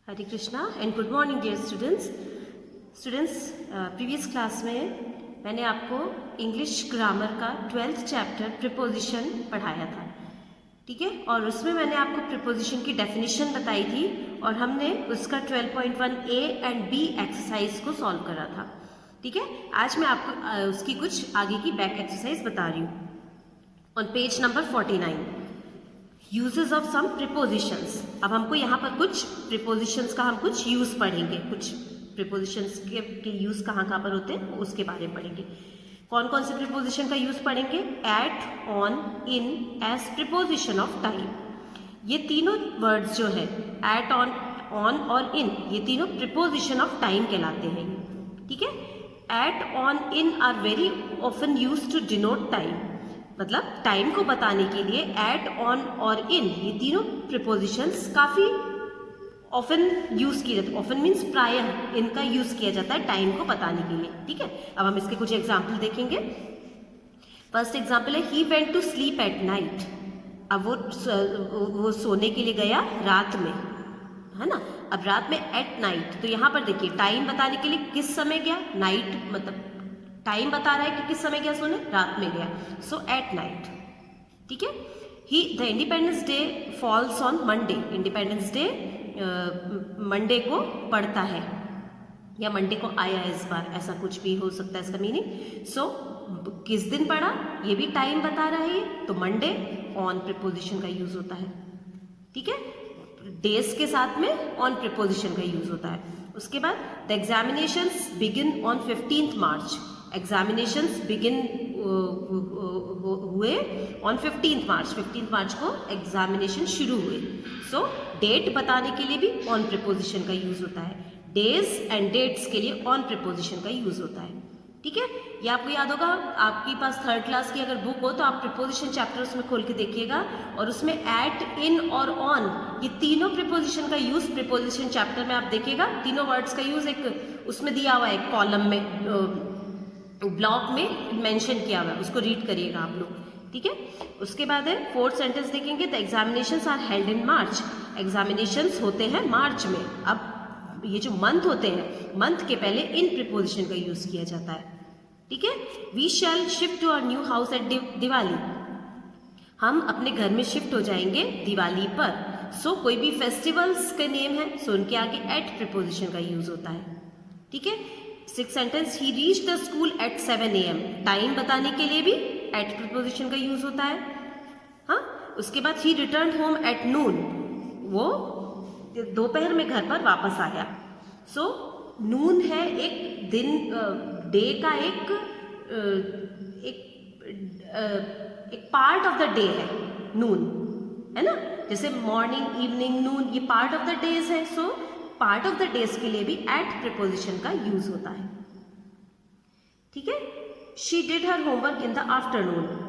Hare Krishna and good morning dear students. Previous class में मैंने आपको इंग्लिश ग्रामर का 12th चैप्टर प्रीपोजिशन पढ़ाया था, ठीक है। और उसमें मैंने आपको प्रीपोजिशन की डेफिनेशन बताई थी और हमने उसका 12.1 A एंड B एक्सरसाइज को सॉल्व करा था, ठीक है। आज मैं आपको उसकी कुछ आगे की बैक एक्सरसाइज बता रही हूँ। On page number 49 uses of some prepositions. अब हमको यहाँ पर कुछ प्रीपोजिशंस का हम कुछ यूज पढ़ेंगे, कुछ प्रीपोजिशंस के यूज कहाँ पर होते हैं उसके बारे में पढ़ेंगे। कौन कौन से प्रीपोजिशन का यूज पढ़ेंगे? At, on, in as preposition of time. ये तीनों वर्ड्स जो है एट, ऑन और इन, ये तीनों प्रीपोजिशन ऑफ टाइम कहलाते हैं, ठीक है। At, on, in are very often use to denote time, मतलब टाइम को बताने के लिए एट, ऑन और इन, ये तीनों प्रीपोजिशंस काफी ऑफन यूज किए जाते हैं। ऑफन मीन्स प्रायः इनका यूज किया जाता है टाइम को बताने के लिए, ठीक है। अब हम इसके कुछ एग्जाम्पल देखेंगे। फर्स्ट एग्जाम्पल है he went to sleep at night. अब वो सोने के लिए गया रात में, है ना। अब रात में एट नाइट, तो यहाँ पर देखिए टाइम बताने के लिए किस समय गया, नाइट, मतलब टाइम बता रहा है कि किस समय गया सोने, रात में गया, सो एट नाइट, ठीक है। ही the Independence Day falls on Monday. Independence Day Monday को पड़ता है या मंडे को आया इस बार, ऐसा कुछ भी हो सकता है इसका मीनिंग। सो किस दिन पड़ा ये भी टाइम बता रहा है, तो मंडे ऑन प्रीपोजिशन का यूज होता है, ठीक है। डेज के साथ में ऑन प्रीपोजिशन का यूज होता है। उसके बाद the examinations begin on 15th March. Examinations begin हुए ऑन 15th मार्च। 15th मार्च को एग्जामिनेशन शुरू हुए। सो डेट बताने के लिए भी ऑन प्रीपोजिशन का यूज होता है। डेज एंड डेट्स के लिए ऑन प्रीपोजिशन का यूज होता है, ठीक है। ये आपको याद होगा, आपके पास 3rd क्लास की अगर बुक हो तो आप प्रीपोजिशन चैप्टर उसमें खोल के देखिएगा और उसमें एट, इन और ऑन, ये तीनों प्रीपोजिशन का यूज प्रीपोजिशन चैप्टर में आप देखिएगा। तीनों वर्ड्स का यूज एक उसमें दिया हुआ है, एक कॉलम में, ब्लॉक में मेंशन किया हुआ है, उसको रीड करिएगा आप लोग, ठीक है। उसके बाद है 4th सेंटेंस देखेंगे, the examinations are held in March. Examinations होते हैं मार्च में। अब ये जो मंथ होते हैं, मंथ के पहले इन प्रीपोजिशन का यूज किया जाता है, ठीक है। We shall shift to our new house at Diwali. हम अपने घर में शिफ्ट हो जाएंगे दिवाली पर। सो कोई भी फेस्टिवल्स के नेम है, सो उनके आगे एट प्रीपोजिशन का यूज होता है, ठीक है। 6th sentence he reach the school eight 7 AM। Time बताने के लिए भी एट प्रीपोजिशन का यूज होता है, हाँ। उसके बाद ही रिटर्न होम एट नून। वो दोपहर में घर पर वापस आया। सो नून है एक दिन, डे का एक पार्ट ऑफ द डे है नून, है ना। जैसे मॉर्निंग, इवनिंग, नून, ये पार्ट ऑफ द डेज है। So part of the days के लिए भी एट प्रीपोजिशन का यूज होता है, ठीक है। She did her homework in the afternoon.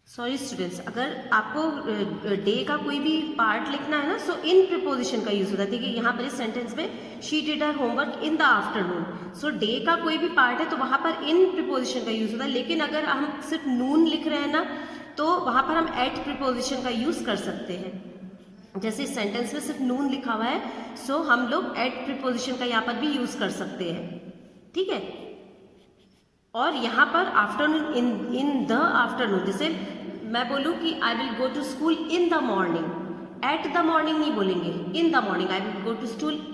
Sorry students, अगर आपको डे का कोई भी पार्ट लिखना है ना, सो इन प्रीपोजिशन का यूज होता है। देखिए यहाँ पर इस सेंटेंस में she did her homework in the afternoon. So day का कोई भी पार्ट है तो वहां पर इन प्रीपोजिशन का यूज होता है। लेकिन अगर हम सिर्फ नून लिख रहे हैं ना, तो वहां पर हम एट प्रीपोजिशन का यूज कर सकते हैं। जैसे इस सेंटेंस में सिर्फ नून लिखा हुआ है, सो हम लोग एट प्रीपोजिशन का यहाँ पर भी यूज कर सकते हैं, ठीक है। और यहाँ पर आफ्टरनून, इन द आफ्टरनून, जैसे मैं बोलूँ कि I will go to school in the morning, at the morning नहीं बोलेंगे, in the morning. I will go to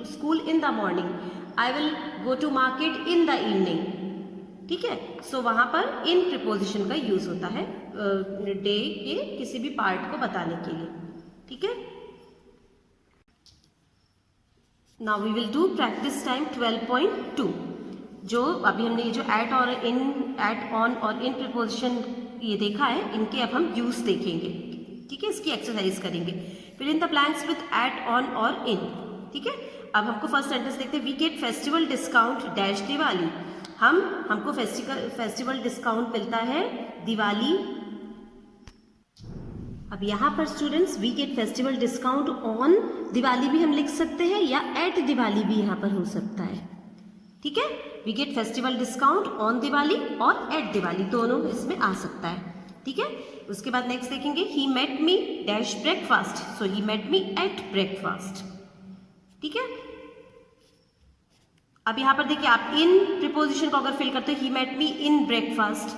school in the morning, I will go to market in the evening, ठीक है। सो वहां पर इन प्रीपोजिशन का use होता है day के किसी भी पार्ट को बताने के लिए, ठीक है। Now we will do practice time 12.2। जो अभी हमने ये जो एट और इन, एट, ऑन और इन प्रीपोजिशन ये देखा है, इनके अब हम यूज देखेंगे, ठीक है। इसकी एक्सरसाइज करेंगे। Fill in the blanks with at, on और इन, ठीक है। अब हमको फर्स्ट सेंटेंस देखते हैं, we get festival discount dash Diwali. हमको फेस्टिवल डिस्काउंट मिलता है दिवाली। अब यहाँ पर students we get festival discount on Diwali भी हम लिख सकते हैं या एट दिवाली भी यहाँ पर हो सकता है, ठीक है। We get festival discount on Diwali और एट दिवाली, दोनों इसमें आ सकता है, ठीक है। उसके बाद नेक्स्ट देखेंगे he met me dash breakfast, so he met me at breakfast. ठीक है। अब यहां पर देखिए आप इन प्रीपोजिशन को अगर फिल करते हो ही मेट मी इन ब्रेकफास्ट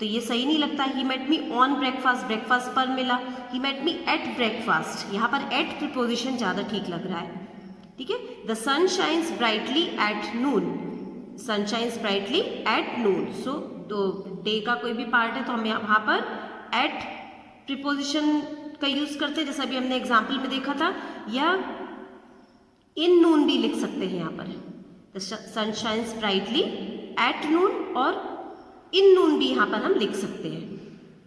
तो ये सही नहीं लगता। He met me on breakfast, breakfast पर मिला। He met me at breakfast, यहां पर एट प्रीपोजिशन ज्यादा ठीक लग रहा है। ठीक है। The sun shines brightly at noon, sun shines brightly at noon, so तो डे का कोई भी पार्ट है तो हम यहाँ पर एट प्रीपोजिशन का यूज करते हैं, जैसा अभी हमने एग्जाम्पल में देखा था, या इन नून भी लिख सकते हैं यहाँ पर। The sun shines brightly at noon और इन नून भी यहाँ पर हम लिख सकते हैं।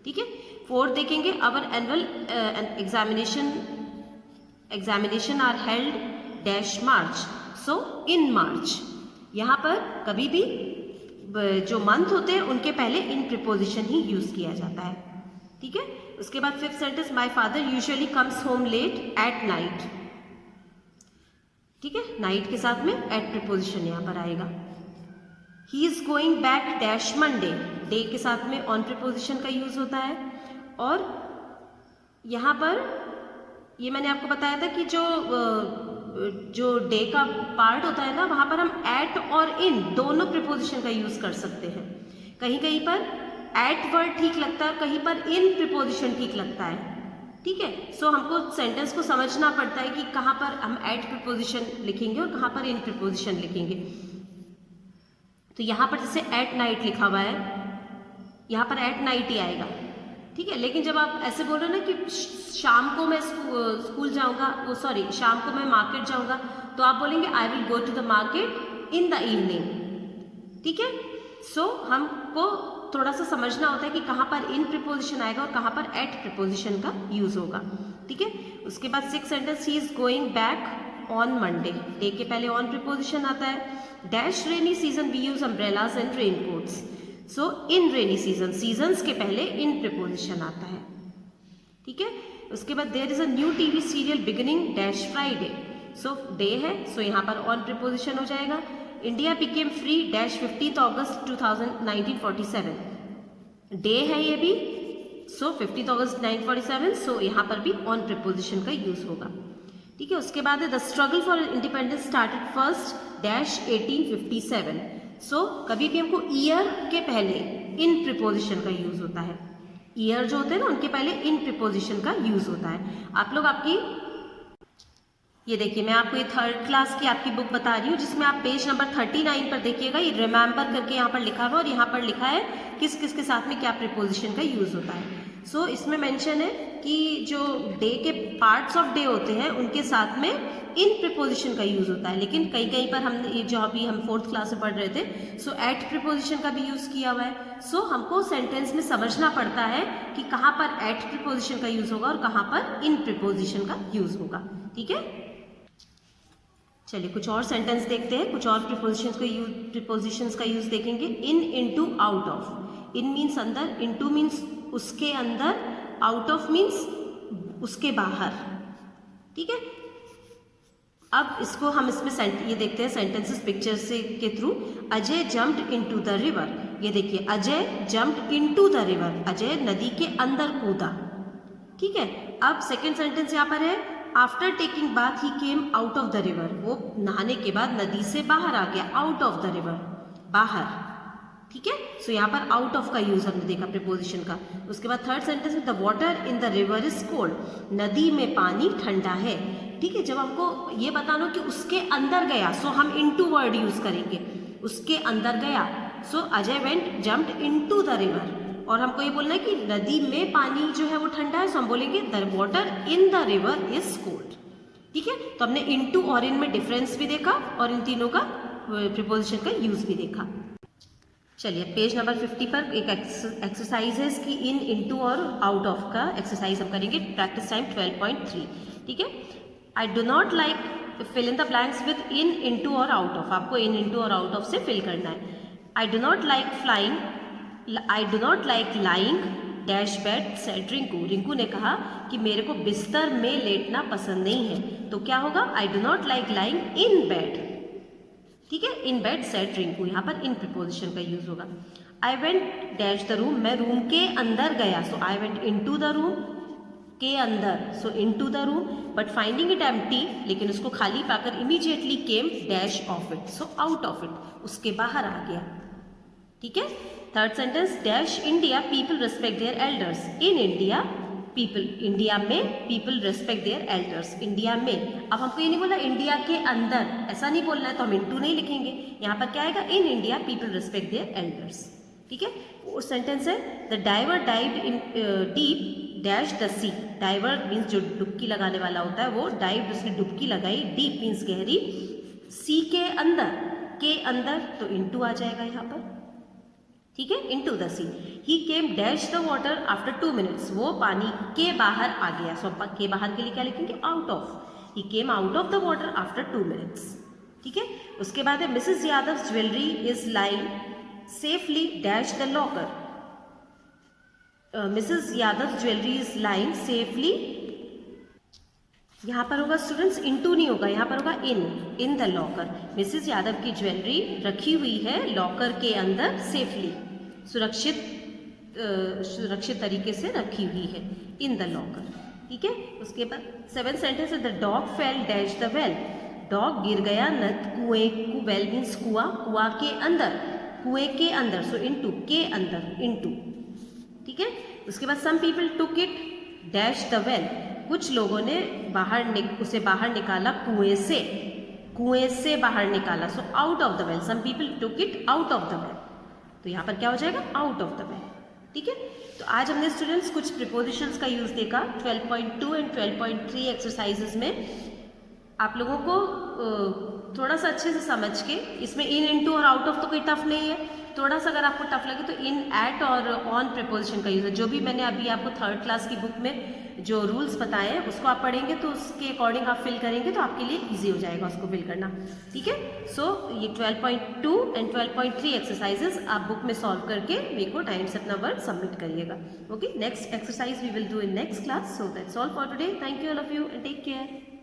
ठीक है। फोर्थ देखेंगे our annual examination are held dash March, so in March. यहाँ पर कभी भी जो मंथ होते हैं उनके पहले इन प्रीपोजिशन ही यूज किया जाता है। ठीक है। उसके बाद fifth sentence my father usually comes home late at night. ठीक है। नाइट के साथ में एट प्रीपोजिशन यहाँ पर आएगा। ही is going back dash Monday, day के साथ में ऑन प्रीपोजिशन का यूज होता है। और यहाँ पर ये मैंने आपको बताया था कि जो डे का पार्ट होता है ना वहां पर हम एट और इन दोनों प्रीपोजिशन का यूज कर सकते हैं। कहीं कहीं पर एट वर्ड ठीक लगता है, कहीं पर इन प्रीपोजिशन ठीक लगता है। ठीक है। सो हमको सेंटेंस को समझना पड़ता है कि कहाँ पर हम एट प्रीपोजिशन लिखेंगे और कहाँ पर इन प्रीपोजिशन लिखेंगे। तो यहाँ पर जैसे एट नाइट लिखा हुआ है, यहाँ पर एट नाइट ही आएगा। ठीक है। लेकिन जब आप ऐसे बोल रहे हो ना कि शाम को मैं स्कूल जाऊंगा, वो सॉरी शाम को मैं मार्केट जाऊंगा, तो आप बोलेंगे I will go to the market in the evening. ठीक है। सो हमको थोड़ा सा समझना होता है कि कहाँ पर इन प्रीपोजिशन आएगा और कहाँ पर एट प्रीपोजिशन का यूज होगा। ठीक है। उसके बाद six sentence he is going back on Monday, day के पहले ऑन प्रीपोजिशन आता है। Dash rainy season we use umbrellas and raincoats, so in rainy season, seasons के पहले इन प्रीपोजिशन आता है। ठीक है। उसके बाद there is a new TV serial beginning dash Friday, so day है, सो यहाँ पर ऑन प्रीपोजिशन हो जाएगा। इंडिया बिकेम फ्री डैश 15 अगस्त 1947, डे है ये भी, सो 15 अगस्त 1947, सो यहाँ पर भी ऑन प्रीपोजिशन का यूज होगा। ठीक है। उसके बाद the struggle for independence started first dash 1857, सो कभी भी हमको ईयर के पहले इन प्रीपोजिशन का यूज होता है। ईयर जो होते हैं ना उनके पहले इन प्रीपोजिशन का यूज होता है। आप लोग आपकी ये देखिए मैं आपको ये थर्ड क्लास की आपकी बुक बता रही हूँ जिसमें आप पेज नंबर 39 पर देखिएगा, ये रिमेंबर करके यहाँ पर लिखा हुआ और यहाँ पर लिखा है किस किस के साथ में क्या प्रीपोजिशन का यूज होता है। सो इसमें मेंशन है कि जो डे के पार्ट्स ऑफ डे होते हैं उनके साथ में इन प्रीपोजिशन का यूज होता है, लेकिन कहीं कहीं पर हमने जो अभी हम फोर्थ क्लास में पढ़ रहे थे सो एट प्रीपोजिशन का भी यूज किया हुआ है। सो हमको सेंटेंस में समझना पड़ता है कि कहाँ पर एट प्रीपोजिशन का यूज होगा और कहाँ पर इन प्रीपोजिशन का यूज होगा। ठीक है। चलिए कुछ और सेंटेंस देखते हैं, कुछ और प्रीपोजिशंस का यूज देखेंगे। In, into, out of. In means अंदर, इनटू मीन्स उसके अंदर, आउट ऑफ मीन्स उसके बाहर। ठीक है। अब इसको हम इसमें ये देखते हैं सेंटेंसेस पिक्चर से के through. Ajay jumped into the river, ये देखिए Ajay jumped into the river, Ajay नदी के अंदर कूदा। ठीक है। अब सेकेंड सेंटेंस यहाँ पर है after taking bath he came out of the river, वो नहाने के बाद नदी से बाहर आ गया, आउट ऑफ द रिवर, बाहर। ठीक है। सो यहाँ पर आउट ऑफ का यूज हमने देखा प्रीपोजिशन का। उसके बाद थर्ड सेंटेंस में the water in the river is cold, नदी में पानी ठंडा है। ठीक है। जब हमको ये बताना कि उसके अंदर गया सो हम इनटू वर्ड यूज करेंगे, उसके अंदर गया। So Ajay went jumped into the river, और हमको ये बोलना है कि नदी में पानी जो है वो ठंडा है, सो हम बोलेंगे the water in the river is cold. ठीक है। तो हमने इनटू और इन में डिफरेंस भी देखा और इन तीनों का प्रीपोजिशन का यूज भी देखा। चलिए पेज नंबर 50 पर एक एक्सरसाइज है इसकी इन, इनटू और आउट ऑफ का एक्सरसाइज हम करेंगे। Practice time 12.3। ठीक है। I do not like fill in the blanks with in, into और आउट ऑफ। आपको इन, इनटू और आउट ऑफ से फिल करना है। I do not like flying, I do not like lying dash bed said Rinku, Rinku ने कहा कि मेरे को बिस्तर में लेटना पसंद नहीं है, तो क्या होगा आई do not like lying in bed. ठीक है। इन बेड सेड रिंकू, यहाँ पर इन प्रीपोजिशन का यूज होगा। I went dash the room, मैं रूम के अंदर गया, so I went into the room, के अंदर, so into the room, but finding it empty, लेकिन उसको खाली पाकर immediately came dash of it, so out of it, उसके बाहर आ गया। ठीक है। Third sentence, dash India people respect their elders, in India people, India में people respect their elders, India में। अब हमको ये नहीं बोला इंडिया के अंदर, ऐसा नहीं बोलना है तो हम इनटू नहीं लिखेंगे, यहाँ पर क्या आएगा, in India people respect their elders. ठीक है। और सेंटेंस है, the diver dived in deep dash the sea, diver means जो डुबकी लगाने वाला होता है वो, डाइव उसने डुबकी लगाई, डीप मीन्स गहरी, सी के अंदर तो इनटू आ जाएगा यहाँ पर। ठीक है, into the sea. He came dash the water after 2 minutes, वो पानी के बाहर आ गया, सो के बाहर के लिए क्या लिखेंगे, out of, he came out of the water after 2 minutes। ठीक है। उसके बाद है, Mrs Yadav jewellery is lying safely dash the locker, Mrs Yadav jewellery is lying safely, यहाँ पर होगा स्टूडेंट्स इनटू नहीं होगा, यहाँ पर होगा in the locker, Mrs Yadav की ज्वेलरी रखी हुई है लॉकर के अंदर सेफली, सुरक्षित तरीके से रखी हुई है, इन द लॉकर। ठीक है। उसके बाद 7th सेंटेंस है, the dog fail dash the well, dog गिर गया कुएं, वेल मीन्स कुआं के अंदर, कुएं के अंदर, सो इनटू, के अंदर, इनटू। ठीक है। उसके बाद some people took it dash the well, कुछ लोगों ने उसे बाहर निकाला कुएं से बाहर निकाला, so out of the well, some people took it out of the well, तो यहाँ पर क्या हो जाएगा, आउट ऑफ द वेल। ठीक है। तो आज हमने स्टूडेंट्स कुछ प्रीपोजिशंस का यूज देखा 12.2 एंड 12.3 एक्सरसाइजेज में। आप लोगों को थोड़ा सा अच्छे से समझ के, इसमें इन, इनटू और आउट ऑफ तो कोई टफ नहीं है, थोड़ा सा अगर आपको टफ लगे तो इन, एट और ऑन प्रीपोजिशन का यूज है, जो भी मैंने अभी आपको 3rd क्लास की बुक में जो रूल्स बताए हैं उसको आप पढ़ेंगे तो उसके अकॉर्डिंग आप फिल करेंगे तो आपके लिए इजी हो जाएगा उसको फिल करना। ठीक है। सो ये 12.2 एंड 12.3 एक्सरसाइजेस आप बुक में सॉल्व करके मेरे को टाइम से अपना वर्क सबमिट करिएगा। Okay, next exercise we will do in next class. So that's all for today. Thank you all of you and take care.